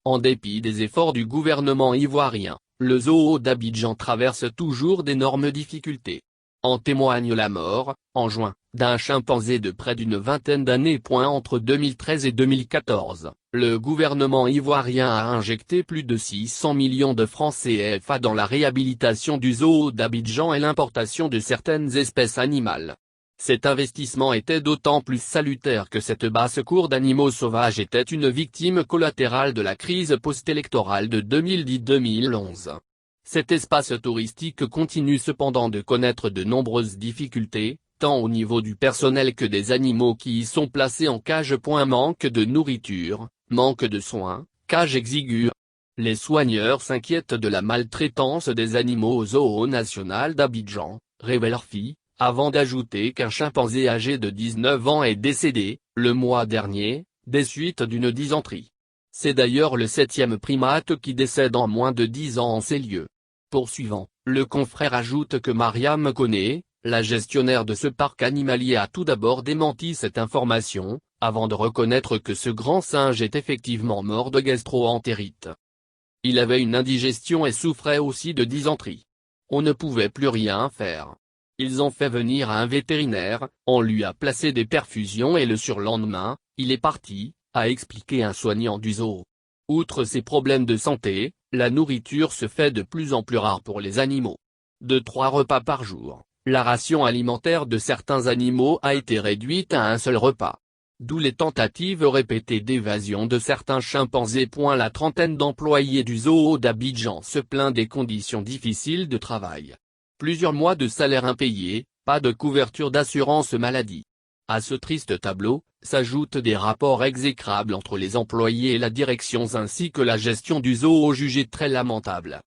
En dépit des efforts du gouvernement ivoirien, le zoo d'Abidjan traverse toujours d'énormes difficultés. En témoigne la mort, en juin, d'un chimpanzé de près d'une vingtaine d'années. Entre 2013 et 2014, le gouvernement ivoirien a injecté plus de 600 millions de francs CFA dans la réhabilitation du zoo d'Abidjan et l'importation de certaines espèces animales. Cet investissement était d'autant plus salutaire que cette basse-cour d'animaux sauvages était une victime collatérale de la crise post-électorale de 2010-2011. Cet espace touristique continue cependant de connaître de nombreuses difficultés, tant au niveau du personnel que des animaux qui y sont placés en cage. Manque de nourriture, manque de soins, cage exiguë. Les soigneurs s'inquiètent de la maltraitance des animaux au zoo national d'Abidjan, révèle RFI, avant d'ajouter qu'un chimpanzé âgé de 19 ans est décédé, le mois dernier, des suites d'une dysenterie. C'est d'ailleurs le 7e primate qui décède en moins de 10 ans en ces lieux. Poursuivant, le confrère ajoute que Mariam Koné, la gestionnaire de ce parc animalier, a tout d'abord démenti cette information, avant de reconnaître que ce grand singe est effectivement mort de gastro-entérite. Il avait une indigestion et souffrait aussi de dysenterie. On ne pouvait plus rien faire. Ils ont fait venir un vétérinaire, on lui a placé des perfusions et le surlendemain, il est parti, a expliqué un soignant du zoo. Outre ces problèmes de santé, la nourriture se fait de plus en plus rare pour les animaux. De 3 repas par jour, la ration alimentaire de certains animaux a été réduite à un seul repas. D'où les tentatives répétées d'évasion de certains chimpanzés. La trentaine d'employés du zoo d'Abidjan se plaint des conditions difficiles de travail. Plusieurs mois de salaire impayés, pas de couverture d'assurance maladie. À ce triste tableau, s'ajoutent des rapports exécrables entre les employés et la direction ainsi que la gestion du zoo jugée très lamentable.